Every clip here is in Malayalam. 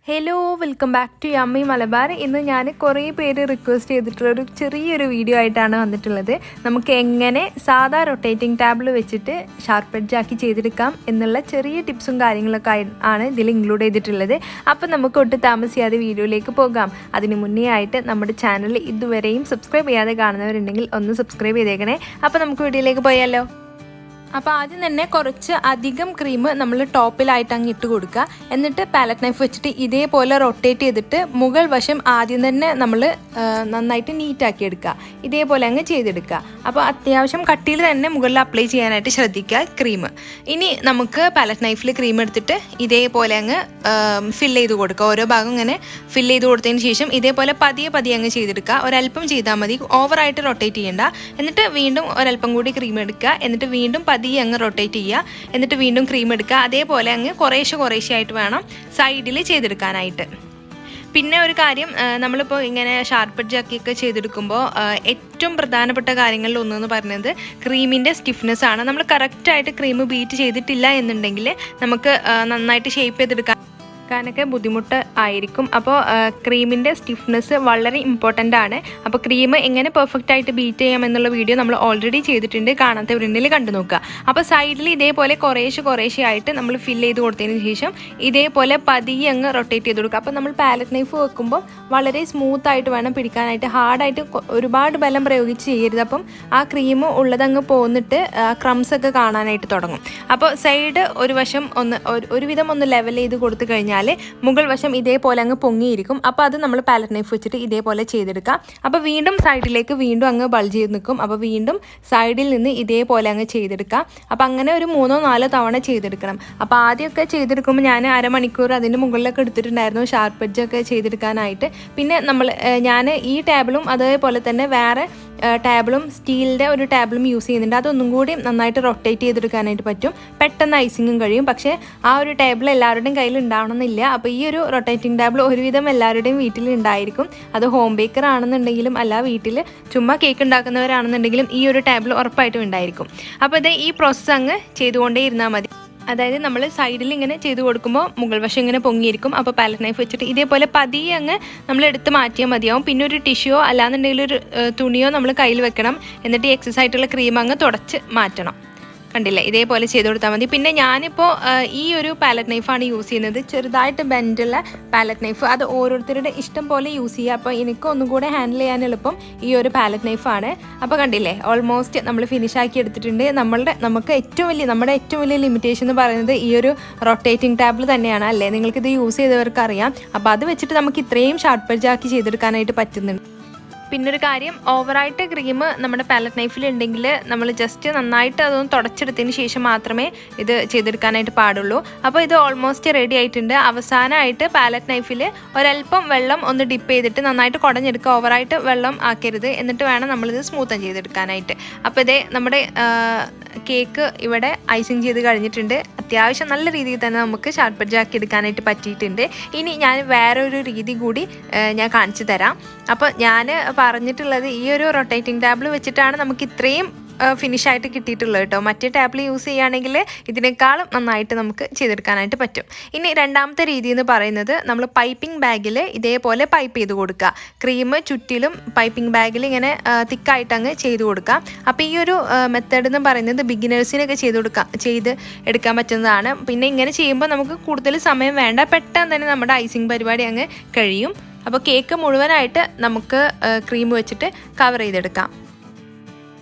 Hello welcome back to yummy Malabar. ഇന്ന് ഞാൻ കുറേ പേര് റിക്വസ്റ്റ് ചെയ്തിട്ടുള്ളൊരു ചെറിയൊരു വീഡിയോ ആയിട്ടാണ് വന്നിട്ടുള്ളത്. നമുക്ക് എങ്ങനെ സാധാ റൊട്ടേറ്റിംഗ് ടാബിൾ വെച്ചിട്ട് ഷാർപ്പ് എഡ്ജ് ആക്കി ചെയ്തെടുക്കാം എന്നുള്ള ചെറിയ ടിപ്സും കാര്യങ്ങളൊക്കെ ആണ് ഇതിൽ ഇൻക്ലൂഡ് ചെയ്തിട്ടുള്ളത്. അപ്പോൾ നമുക്ക് ഒട്ടും താമസിയാതെ വീഡിയോയിലേക്ക് പോകാം. അതിന് മുന്നേ ആയിട്ട് നമ്മുടെ ചാനൽ ഇതുവരെയും സബ്സ്ക്രൈബ് ചെയ്യാതെ കാണുന്നവരുണ്ടെങ്കിൽ ഒന്ന് സബ്സ്ക്രൈബ് ചെയ്തേക്കണേ. അപ്പോൾ നമുക്ക് വീഡിയോയിലേക്ക് പോയാലോ. അപ്പോൾ ആദ്യം തന്നെ കുറച്ച് അധികം ക്രീം നമ്മൾ ടോപ്പിലായിട്ട് അങ്ങ് ഇട്ട് കൊടുക്കുക. എന്നിട്ട് പാലറ്റ് നൈഫ് വെച്ചിട്ട് ഇതേപോലെ റൊട്ടേറ്റ് ചെയ്തിട്ട് മുകൾ വശം ആദ്യം തന്നെ നമ്മൾ നന്നായിട്ട് നീറ്റാക്കി എടുക്കുക. ഇതേപോലെ അങ്ങ് ചെയ്തെടുക്കുക. അപ്പോൾ അത്യാവശ്യം കട്ടിയിൽ തന്നെ മുകളിൽ അപ്ലൈ ചെയ്യാനായിട്ട് ശ്രദ്ധിക്കുക ക്രീം. ഇനി നമുക്ക് പാലറ്റ് നൈഫിൽ ക്രീം എടുത്തിട്ട് ഇതേപോലെ അങ്ങ് ഫില്ല് ചെയ്ത് കൊടുക്കുക. ഓരോ ഭാഗം ഇങ്ങനെ ഫില്ല് ചെയ്ത് കൊടുത്തതിന് ശേഷം ഇതേപോലെ പതിയെ അങ്ങ് ചെയ്തെടുക്കുക. ഒരല്പം ചെയ്താൽ മതി, ഓവറായിട്ട് റൊട്ടേറ്റ് ചെയ്യേണ്ട. എന്നിട്ട് വീണ്ടും ഒരല്പം കൂടി ക്രീം എടുക്കുക. എന്നിട്ട് വീണ്ടും അങ്ങ് റൊട്ടേറ്റ് ചെയ്യുക. എന്നിട്ട് വീണ്ടും ക്രീം എടുക്കുക. അതേപോലെ അങ്ങ് കുറേശ്ശെ ആയിട്ട് വേണം സൈഡിൽ ചെയ്തെടുക്കാനായിട്ട്. പിന്നെ ഒരു കാര്യം, നമ്മളിപ്പോൾ ഇങ്ങനെ ഷാർപ്പ് എഡ്ജ് ആക്കിയൊക്കെ ചെയ്തെടുക്കുമ്പോൾ ഏറ്റവും പ്രധാനപ്പെട്ട കാര്യങ്ങളിൽ ഒന്നെന്ന് പറയുന്നത് ക്രീമിൻ്റെ സ്റ്റിഫ്നെസ് ആണ്. നമ്മൾ കറക്റ്റായിട്ട് ക്രീം ബീറ്റ് ചെയ്തിട്ടില്ല എന്നുണ്ടെങ്കിൽ നമുക്ക് നന്നായിട്ട് ഷേപ്പ് ചെയ്തെടുക്കാനൊക്കെ ബുദ്ധിമുട്ട് ആയിരിക്കും. അപ്പോൾ ക്രീമിൻ്റെ സ്റ്റിഫ്നെസ് വളരെ ഇമ്പോർട്ടൻ്റ് ആണ്. അപ്പോൾ ക്രീം എങ്ങനെ പെർഫെക്റ്റ് ആയിട്ട് ബീറ്റ് ചെയ്യാം എന്നുള്ള വീഡിയോ നമ്മൾ ഓൾറെഡി ചെയ്തിട്ടുണ്ട്, കാണാത്തവരുണ്ടെങ്കിൽ കണ്ടു നോക്കുക. അപ്പോൾ സൈഡിൽ ഇതേപോലെ കുറേശ്ശെ ആയിട്ട് നമ്മൾ ഫില്ല് ചെയ്ത് കൊടുത്തതിന് ശേഷം ഇതേപോലെ പതിയെ അങ്ങ് റൊട്ടേറ്റ് ചെയ്ത് കൊടുക്കുക. അപ്പോൾ നമ്മൾ പാലറ്റ് നൈഫ് വെക്കുമ്പോൾ വളരെ സ്മൂത്തായിട്ട് വേണം പിടിക്കാനായിട്ട്. ഹാർഡായിട്ട് ഒരുപാട് ബലം പ്രയോഗിച്ച് ചെയ്യരുത്. അപ്പം ആ ക്രീം ഉള്ളതങ്ങ് പോന്നിട്ട് ക്രംസ് ഒക്കെ കാണാനായിട്ട് തുടങ്ങും. അപ്പോൾ സൈഡ് ഒരുവിധം ഒന്ന് ലെവൽ ചെയ്ത് കൊടുത്തു കഴിഞ്ഞാൽ മുകൾ വശം ഇതേപോലെ അങ്ങ് പൊങ്ങിയിരിക്കും. അപ്പോൾ അത് നമ്മൾ പാലറ്റ് നൈഫ് വെച്ചിട്ട് ഇതേപോലെ ചെയ്തെടുക്കാം. അപ്പോൾ വീണ്ടും സൈഡിലേക്ക് വീണ്ടും അങ്ങ് ബൾജ് ചെയ്ത് നിൽക്കും. അപ്പോൾ വീണ്ടും സൈഡിൽ നിന്ന് ഇതേപോലെ അങ്ങ് ചെയ്തെടുക്കാം. അപ്പോൾ അങ്ങനെ ഒരു 3-4 തവണ ചെയ്തെടുക്കണം. അപ്പോൾ ആദ്യമൊക്കെ ചെയ്തെടുക്കുമ്പോൾ ഞാൻ അരമണിക്കൂർ അതിൻ്റെ മുകളിലൊക്കെ എടുത്തിട്ടുണ്ടായിരുന്നു ഷാർപ്പ് എഡ്ജൊക്കെ ചെയ്തെടുക്കാനായിട്ട്. പിന്നെ ഞാൻ ഈ ടേബിളും അതേപോലെ തന്നെ വേറെ ടേബിളും സ്റ്റീലിൻ്റെ ഒരു ടേബിളും യൂസ് ചെയ്യുന്നുണ്ട്. അതൊന്നും കൂടി നന്നായിട്ട് റൊട്ടേറ്റ് ചെയ്തെടുക്കാനായിട്ട് പറ്റും. പെട്ടെന്ന് ഐസിങ്ങും കഴിയും. പക്ഷേ ആ ഒരു ടേബിൾ എല്ലാവരുടെയും കയ്യിൽ ഉണ്ടാവണമെന്നില്ല. അപ്പോൾ ഈ ഒരു റൊട്ടേറ്റിംഗ് ടേബിൾ ഒരുവിധം എല്ലാവരുടെയും വീട്ടിൽ ഉണ്ടായിരിക്കും. അത് ഹോം ബേക്കർ ആണെന്നുണ്ടെങ്കിലും അല്ല വീട്ടിൽ ചുമ്മാ കേക്ക് ഉണ്ടാക്കുന്നവരാണെന്നുണ്ടെങ്കിലും ഈ ഒരു ടേബിൾ ഉറപ്പായിട്ടും ഉണ്ടായിരിക്കും. അപ്പോൾ ഇത് ഈ പ്രോസസ്സ് അങ്ങ് ചെയ്തുകൊണ്ടേ ഇരുന്നാൽ മതി. അതായത് നമ്മൾ സൈഡിൽ ഇങ്ങനെ ചെയ്ത് കൊടുക്കുമ്പോൾ മുകൾ വശം ഇങ്ങനെ പൊങ്ങിയിരിക്കും. അപ്പോൾ പാലറ്റ് നൈഫ് വെച്ചിട്ട് ഇതേപോലെ പതിയെ അങ്ങ് നമ്മൾ എടുത്ത് മാറ്റിയാൽ മതിയാവും. പിന്നെ ഒരു ടിഷ്യോ അല്ലാന്നുണ്ടെങ്കിൽ ഒരു തുണിയോ നമ്മൾ കയ്യിൽ വെക്കണം. എന്നിട്ട് ഈ എക്സസ് ആയിട്ടുള്ള ക്രീം അങ്ങ് തുടച്ച് മാറ്റണം. കണ്ടില്ലേ, ഇതേപോലെ ചെയ്ത് കൊടുത്താൽ മതി. പിന്നെ ഞാനിപ്പോൾ ഈ ഒരു പാലറ്റ് നൈഫാണ് യൂസ് ചെയ്യുന്നത്, ചെറുതായിട്ട് ബെൻഡുള്ള പാലറ്റ് നൈഫ്. അത് ഓരോരുത്തരുടെ ഇഷ്ടം പോലെ യൂസ് ചെയ്യുക. അപ്പോൾ എനിക്ക് ഒന്നും കൂടെ ഹാൻഡിൽ ചെയ്യാൻ എളുപ്പം ഈ ഒരു പാലറ്റ് നൈഫാണ്. അപ്പോൾ കണ്ടില്ലേ, ഓൾമോസ്റ്റ് നമ്മൾ ഫിനിഷ് ആക്കി എടുത്തിട്ടുണ്ട്. നമ്മുടെ ഏറ്റവും വലിയ ലിമിറ്റേഷൻ എന്ന് പറയുന്നത് ഈ ഒരു റൊട്ടേറ്റിംഗ് ടേബിൾ തന്നെയാണ് അല്ലേ. നിങ്ങൾക്കിത് യൂസ് ചെയ്തവർക്ക് അറിയാം. അപ്പോൾ അത് വെച്ചിട്ട് നമുക്ക് ഇത്രയും ഷാർപ്പ് എഡ്ജ് ആക്കി ചെയ്തെടുക്കാനായിട്ട് പറ്റുന്നുണ്ട്. പിന്നൊരു കാര്യം, ഓവറായിട്ട് ക്രീം നമ്മുടെ പാലറ്റ് നൈഫിൽ ഉണ്ടെങ്കിൽ നമ്മൾ ജസ്റ്റ് നന്നായിട്ട് അതൊന്ന് തുടച്ചെടുത്തതിന് ശേഷം മാത്രമേ ഇത് ചെയ്തെടുക്കാനായിട്ട് പാടുള്ളൂ. അപ്പോൾ ഇത് ഓൾമോസ്റ്റ് റെഡി ആയിട്ടുണ്ട്. അവസാനമായിട്ട് പാലറ്റ് നൈഫിൽ ഒരല്പം വെള്ളം ഒന്ന് ഡിപ്പ് ചെയ്തിട്ട് നന്നായിട്ട് കുടഞ്ഞെടുക്കുക. ഓവറായിട്ട് വെള്ളം ആക്കരുത്. എന്നിട്ട് വേണം നമ്മളിത് സ്മൂത്തൻ ചെയ്തെടുക്കാനായിട്ട്. അപ്പോൾ ഇതേ നമ്മുടെ കേക്ക് ഇവിടെ ഐസിങ് ചെയ്ത് കഴിഞ്ഞിട്ടുണ്ട്. അത്യാവശ്യം നല്ല രീതിയിൽ തന്നെ നമുക്ക് ഷാർപ്പ് എഡ്ജ് ആക്കി എടുക്കാനായിട്ട് പറ്റിയിട്ടുണ്ട്. ഇനി ഞാൻ വേറൊരു രീതി കൂടി ഞാൻ കാണിച്ചു തരാം. അപ്പോൾ ഞാൻ പറഞ്ഞിട്ടുള്ളത് ഈ ഒരു റൊട്ടേറ്റിംഗ് ടേബിൾ വെച്ചിട്ടാണ് നമുക്ക് ഇത്രയും ഫിനിഷായിട്ട് കിട്ടിയിട്ടുള്ളത് കേട്ടോ. മറ്റേ ടേബിൾ യൂസ് ചെയ്യുകയാണെങ്കിൽ ഇതിനേക്കാളും നന്നായിട്ട് നമുക്ക് ചെയ്തെടുക്കാനായിട്ട് പറ്റും. ഇനി രണ്ടാമത്തെ രീതി എന്ന് പറയുന്നത്, നമ്മൾ പൈപ്പിംഗ് ബാഗിൽ ഇതേപോലെ പൈപ്പ് ചെയ്ത് കൊടുക്കുക. ക്രീം ചുറ്റിലും പൈപ്പിംഗ് ബാഗിൽ ഇങ്ങനെ തിക്കായിട്ട് അങ്ങ് ചെയ്ത് കൊടുക്കുക. അപ്പോൾ ഈ ഒരു മെത്തേഡ് എന്ന് പറയുന്നത് ബിഗിനേഴ്സിനൊക്കെ ചെയ്ത് എടുക്കാൻ പറ്റുന്നതാണ്. പിന്നെ ഇങ്ങനെ ചെയ്യുമ്പോൾ നമുക്ക് കൂടുതൽ സമയം വേണ്ട, പെട്ടെന്ന് തന്നെ നമ്മുടെ ഐസിങ് പരിപാടി അങ്ങ് കഴിയും. അപ്പോൾ കേക്ക് മുഴുവനായിട്ട് നമുക്ക് ക്രീം വെച്ചിട്ട് കവർ ചെയ്തെടുക്കാം.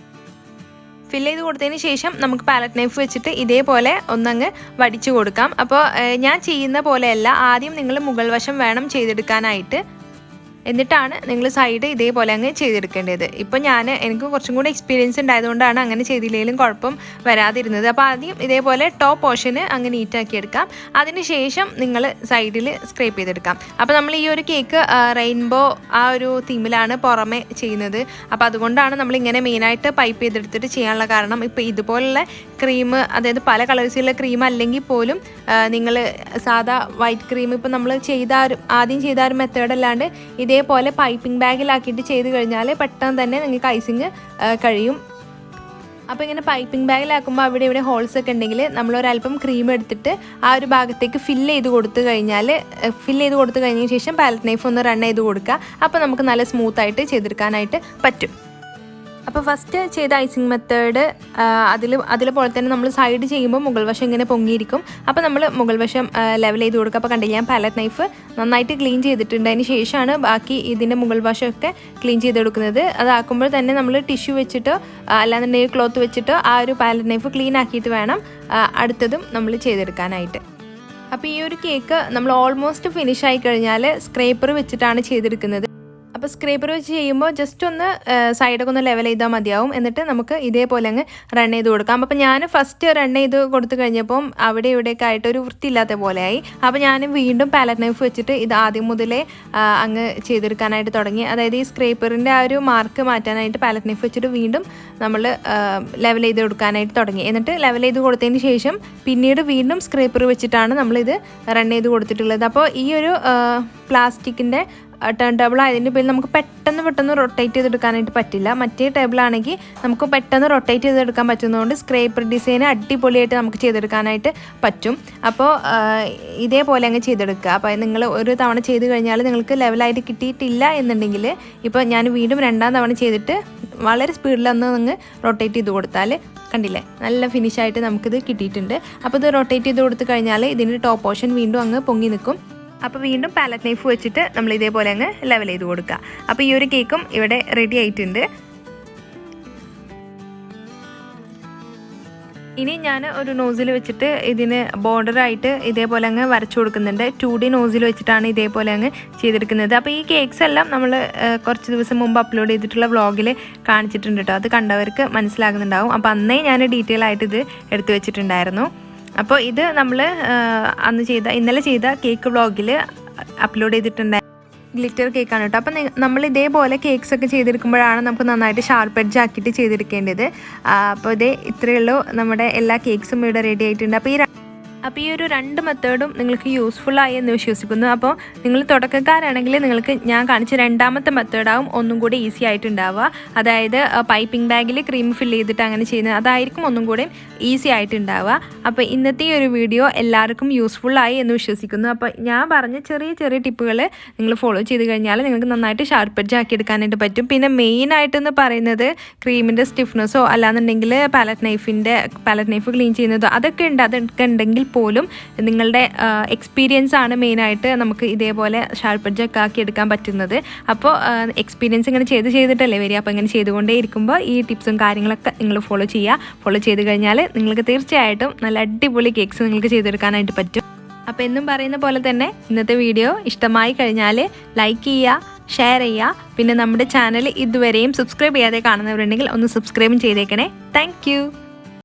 ഫില്ല് ചെയ്ത് കൊടുത്തതിന് ശേഷം നമുക്ക് പാലറ്റ് നൈഫ് വെച്ചിട്ട് ഇതേപോലെ ഒന്നങ്ങ് വടിച്ചു കൊടുക്കാം. അപ്പോൾ ഞാൻ ചെയ്യുന്ന പോലെയല്ല, ആദ്യം നിങ്ങൾ മുകൾ വശം വേണം ചെയ്തെടുക്കാനായിട്ട്. എന്നിട്ടാണ് നിങ്ങൾ സൈഡ് ഇതേപോലെ അങ്ങ് ചെയ്തെടുക്കേണ്ടത്. ഇപ്പോൾ എനിക്ക് കുറച്ചും കൂടി എക്സ്പീരിയൻസ് ഉണ്ടായതുകൊണ്ടാണ് അങ്ങനെ ചെയ്തില്ലെങ്കിലും കുഴപ്പം വരാതിരുന്നത്. അപ്പോൾ ആദ്യം ഇതേപോലെ ടോപ്പ് പോർഷന് അങ്ങ് നീറ്റാക്കി എടുക്കാം. അതിനുശേഷം നിങ്ങൾ സൈഡിൽ സ്ക്രേപ്പ് ചെയ്തെടുക്കാം. അപ്പോൾ നമ്മൾ ഈ ഒരു കേക്ക് റെയിൻബോ ആ ഒരു തീമിലാണ് പുറമെ ചെയ്യുന്നത്. അപ്പോൾ അതുകൊണ്ടാണ് നമ്മളിങ്ങനെ മെയിനായിട്ട് പൈപ്പ് ചെയ്തെടുത്തിട്ട് ചെയ്യാനുള്ള കാരണം. ഇപ്പോൾ ഇതുപോലുള്ള ക്രീം, അതായത് പല കളേഴ്സിലുള്ള ക്രീം അല്ലെങ്കിൽ പോലും നിങ്ങൾ സാധാ വൈറ്റ് ക്രീം ഇപ്പോൾ നമ്മൾ ആദ്യം ചെയ്ത ഒരു മെത്തേഡ് അല്ലാണ്ട് ഇതേപോലെ പൈപ്പിംഗ് ബാഗിലാക്കിയിട്ട് ചെയ്ത് കഴിഞ്ഞാൽ പെട്ടെന്ന് തന്നെ നിങ്ങൾക്ക് ഐസിങ് കഴിയും. അപ്പോൾ ഇങ്ങനെ പൈപ്പിംഗ് ബാഗിലാക്കുമ്പോൾ അവിടെ ഇവിടെ ഹോൾസ് ഒക്കെ ഉണ്ടെങ്കിൽ നമ്മളൊരല്പം ക്രീം എടുത്തിട്ട് ആ ഒരു ഭാഗത്തേക്ക് ഫില്ല് ചെയ്ത് കൊടുത്തു കഴിഞ്ഞതിന് ശേഷം പാലറ്റ് നൈഫ് ഒന്ന് റൺ ചെയ്ത് കൊടുക്കുക. അപ്പോൾ നമുക്ക് നല്ല സ്മൂത്തായിട്ട് ചെയ്തെടുക്കാനായിട്ട് പറ്റും. അപ്പോൾ ഫസ്റ്റ് ചെയ്ത ഐസിങ് മെത്തേഡ് അതിൽ പോലെ തന്നെ നമ്മൾ സൈഡ് ചെയ്യുമ്പോൾ മുകൾ വശം ഇങ്ങനെ പൊങ്ങിയിരിക്കും. അപ്പോൾ നമ്മൾ മുകൾ വശം ലെവൽ ചെയ്ത് കൊടുക്കുക. അപ്പോൾ കണ്ടില്ല, ഞാൻ പാലറ്റ് നൈഫ് നന്നായിട്ട് ക്ലീൻ ചെയ്തിട്ടുണ്ട്. അതിന് ശേഷമാണ് ബാക്കി ഇതിൻ്റെ മുകൾ വശമൊക്കെ ക്ലീൻ ചെയ്തെടുക്കുന്നത്. അതാക്കുമ്പോൾ തന്നെ നമ്മൾ ടിഷ്യൂ വെച്ചിട്ടോ അല്ലാന്നുണ്ടെങ്കിൽ ക്ലോത്ത് വെച്ചിട്ടോ ആ ഒരു പാലറ്റ് നൈഫ് ക്ലീൻ ആക്കിയിട്ട് വേണം അടുത്തതും നമ്മൾ ചെയ്തെടുക്കാനായിട്ട്. അപ്പോൾ ഈ ഒരു കേക്ക് നമ്മൾ ഓൾമോസ്റ്റ് ഫിനിഷ് ആയി കഴിഞ്ഞാൽ സ്ക്രേപ്പർ വെച്ചിട്ടാണ് ചെയ്തെടുക്കുന്നത്. അപ്പോൾ സ്ക്രേപ്പർ വെച്ച് ചെയ്യുമ്പോൾ ജസ്റ്റ് ഒന്ന് സൈഡൊക്കെ ഒന്ന് ലെവൽ ചെയ്താൽ മതിയാവും. എന്നിട്ട് നമുക്ക് ഇതേപോലെ അങ്ങ് റൺ ചെയ്ത് കൊടുക്കാം. അപ്പോൾ ഞാൻ ഫസ്റ്റ് റൺ ചെയ്ത് കൊടുത്തു കഴിഞ്ഞപ്പം അവിടെ ഇവിടെയൊക്കെ ആയിട്ട് ഒരു വൃത്തിയില്ലാത്ത പോലെയായി. അപ്പോൾ ഞാൻ വീണ്ടും പാലറ്റ് നൈഫ് വെച്ചിട്ട് ഇത് ആദ്യം മുതലേ അങ്ങ് ചെയ്തെടുക്കാനായിട്ട് തുടങ്ങി. അതായത് ഈ സ്ക്രേപ്പറിൻ്റെ ആ ഒരു മാർക്ക് മാറ്റാനായിട്ട് പാലറ്റ് നൈഫ് വെച്ചിട്ട് വീണ്ടും നമ്മൾ ലെവൽ ചെയ്ത് കൊടുക്കാനായിട്ട് തുടങ്ങി. എന്നിട്ട് ലെവൽ ചെയ്ത് കൊടുത്തതിന് ശേഷം പിന്നീട് വീണ്ടും സ്ക്രേപ്പർ വെച്ചിട്ടാണ് നമ്മളിത് റൺ ചെയ്ത് കൊടുത്തിട്ടുള്ളത്. അപ്പോൾ ഈ ഒരു പ്ലാസ്റ്റിക്കിൻ്റെ ടേൺ ടേബിൾ ആയതിൻ്റെ പേരിൽ നമുക്ക് പെട്ടെന്ന് റൊട്ടേറ്റ് ചെയ്തെടുക്കാനായിട്ട് പറ്റില്ല. മറ്റേ ടേബിളാണെങ്കിൽ നമുക്ക് പെട്ടെന്ന് റൊട്ടേറ്റ് ചെയ്തെടുക്കാൻ പറ്റുന്നതുകൊണ്ട് സ്ക്രേപ്പർ ഡിസൈൻ അടിപൊളിയായിട്ട് നമുക്ക് ചെയ്തെടുക്കാനായിട്ട് പറ്റും. അപ്പോൾ ഇതേപോലെ അങ്ങ് ചെയ്തെടുക്കുക. അപ്പോൾ നിങ്ങൾ ഒരു തവണ ചെയ്ത് കഴിഞ്ഞാൽ നിങ്ങൾക്ക് ലെവലായിട്ട് കിട്ടിയിട്ടില്ല എന്നുണ്ടെങ്കിൽ ഇപ്പോൾ ഞാൻ വീണ്ടും രണ്ടാം തവണ ചെയ്തിട്ട് വളരെ സ്പീഡിലൊന്ന് അങ്ങ് റൊട്ടേറ്റ് ചെയ്ത് കൊടുത്താൽ കണ്ടില്ലേ, നല്ല ഫിനിഷായിട്ട് നമുക്കിത് കിട്ടിയിട്ടുണ്ട്. അപ്പോൾ ഇത് റൊട്ടേറ്റ് ചെയ്ത് കൊടുത്തു കഴിഞ്ഞാൽ ഇതിൻ്റെ ടോപ്പ് പോർഷൻ വീണ്ടും അങ്ങ് പൊങ്ങി നിൽക്കും. അപ്പോൾ വീണ്ടും പാലറ്റ് നൈഫ് വെച്ചിട്ട് നമ്മൾ ഇതേപോലെ അങ്ങ് ലെവൽ ചെയ്ത് കൊടുക്കുക. അപ്പോൾ ഈ ഒരു കേക്കും ഇവിടെ റെഡി ആയിട്ടുണ്ട്. ഇനി ഞാൻ ഒരു നോസിൽ വെച്ചിട്ട് ഇതിന് ബോർഡറായിട്ട് ഇതേപോലെ അങ്ങ് വരച്ചു കൊടുക്കുന്നുണ്ട്. 2D നോസിൽ വെച്ചിട്ടാണ് ഇതേപോലെ അങ്ങ് ചെയ്തെടുക്കുന്നത്. അപ്പോൾ ഈ കേക്ക്സ് എല്ലാം നമ്മൾ കുറച്ച് ദിവസം മുമ്പ് അപ്ലോഡ് ചെയ്തിട്ടുള്ള വ്ളോഗിൽ കാണിച്ചിട്ടുണ്ട് കേട്ടോ. അത് കണ്ടവർക്ക് മനസ്സിലാകുന്നുണ്ടാവും. അപ്പോൾ അന്നേ ഞാൻ ഡീറ്റെയിൽ ആയിട്ട് ഇത് എടുത്തു വെച്ചിട്ടുണ്ടായിരുന്നു. അപ്പോൾ ഇത് നമ്മൾ ഇന്നലെ ചെയ്ത കേക്ക് വ്ളോഗിൽ അപ്ലോഡ് ചെയ്തിട്ടുണ്ടായിരുന്നു. ഗ്ലിറ്റർ കേക്കാണ് കേട്ടോ. അപ്പം നമ്മൾ ഇതേപോലെ കേക്ക്സ് ഒക്കെ ചെയ്തെടുക്കുമ്പോഴാണ് നമുക്ക് നന്നായിട്ട് ഷാർപ്പ് എഡ്ജ് ആക്കിയിട്ട് ചെയ്തെടുക്കേണ്ടത്. അപ്പോൾ ഇത്രയേ ഉള്ളൂ, നമ്മുടെ എല്ലാ കേക്ക്സും ഇവിടെ റെഡി ആയിട്ടുണ്ട്. അപ്പോൾ ഈ ഒരു രണ്ട് മെത്തേഡും നിങ്ങൾക്ക് യൂസ്ഫുള്ളായി എന്ന് വിശ്വസിക്കുന്നു. അപ്പോൾ നിങ്ങൾ തുടക്കക്കാരാണെങ്കിൽ നിങ്ങൾക്ക് ഞാൻ കാണിച്ച രണ്ടാമത്തെ മെത്തേഡാവും ഒന്നും കൂടി ഈസി ആയിട്ടുണ്ടാവുക. അതായത് പൈപ്പിംഗ് ബാഗിൽ ക്രീം ഫില്ല് ചെയ്തിട്ട് അങ്ങനെ ചെയ്യുന്നത്, അതായിരിക്കും ഒന്നും കൂടി ഈസി ആയിട്ടുണ്ടാവുക. അപ്പോൾ ഇന്നത്തെ ഈ ഒരു വീഡിയോ എല്ലാവർക്കും യൂസ്ഫുള്ളായി എന്ന് വിശ്വസിക്കുന്നു. അപ്പോൾ ഞാൻ പറഞ്ഞ ചെറിയ ടിപ്പുകൾ നിങ്ങൾ ഫോളോ ചെയ്ത് കഴിഞ്ഞാൽ നിങ്ങൾക്ക് നന്നായിട്ട് ഷാർപ്പ് എഡ്ജ് ആക്കി എടുക്കാനായിട്ട് പറ്റും. പിന്നെ മെയിനായിട്ടെന്ന് പറയുന്നത് ക്രീമിൻ്റെ സ്റ്റിഫ്നെസ്സോ അല്ലാന്നുണ്ടെങ്കിൽ പാലറ്റ് നൈഫ് ക്ലീൻ ചെയ്യുന്നതോ അതൊക്കെ ഉണ്ടെങ്കിൽ പോലും നിങ്ങളുടെ എക്സ്പീരിയൻസ് ആണ് മെയിനായിട്ട് നമുക്ക് ഇതേപോലെ ഷാർപ്പ് എഡ്ജ് ഒക്കെ ആക്കി എടുക്കാൻ പറ്റുന്നത്. അപ്പോൾ എക്സ്പീരിയൻസ് ഇങ്ങനെ ചെയ്തിട്ടല്ലേ വരിക. അപ്പോൾ ഇങ്ങനെ ചെയ്തുകൊണ്ടേ ഇരിക്കുമ്പോൾ ഈ ടിപ്സും കാര്യങ്ങളൊക്കെ നിങ്ങൾ ഫോളോ ചെയ്ത് കഴിഞ്ഞാൽ നിങ്ങൾക്ക് തീർച്ചയായിട്ടും നല്ല അടിപൊളി കേക്ക്സ് നിങ്ങൾക്ക് ചെയ്തെടുക്കാനായിട്ട് പറ്റും. അപ്പോൾ എന്നും പറയുന്ന പോലെ തന്നെ ഇന്നത്തെ വീഡിയോ ഇഷ്ടമായി കഴിഞ്ഞാൽ ലൈക്ക് ചെയ്യുക, ഷെയർ ചെയ്യുക. പിന്നെ നമ്മുടെ ചാനൽ ഇതുവരെയും സബ്സ്ക്രൈബ് ചെയ്യാതെ കാണുന്നവരുണ്ടെങ്കിൽ ഒന്ന് സബ്സ്ക്രൈബും ചെയ്തേക്കണേ. താങ്ക്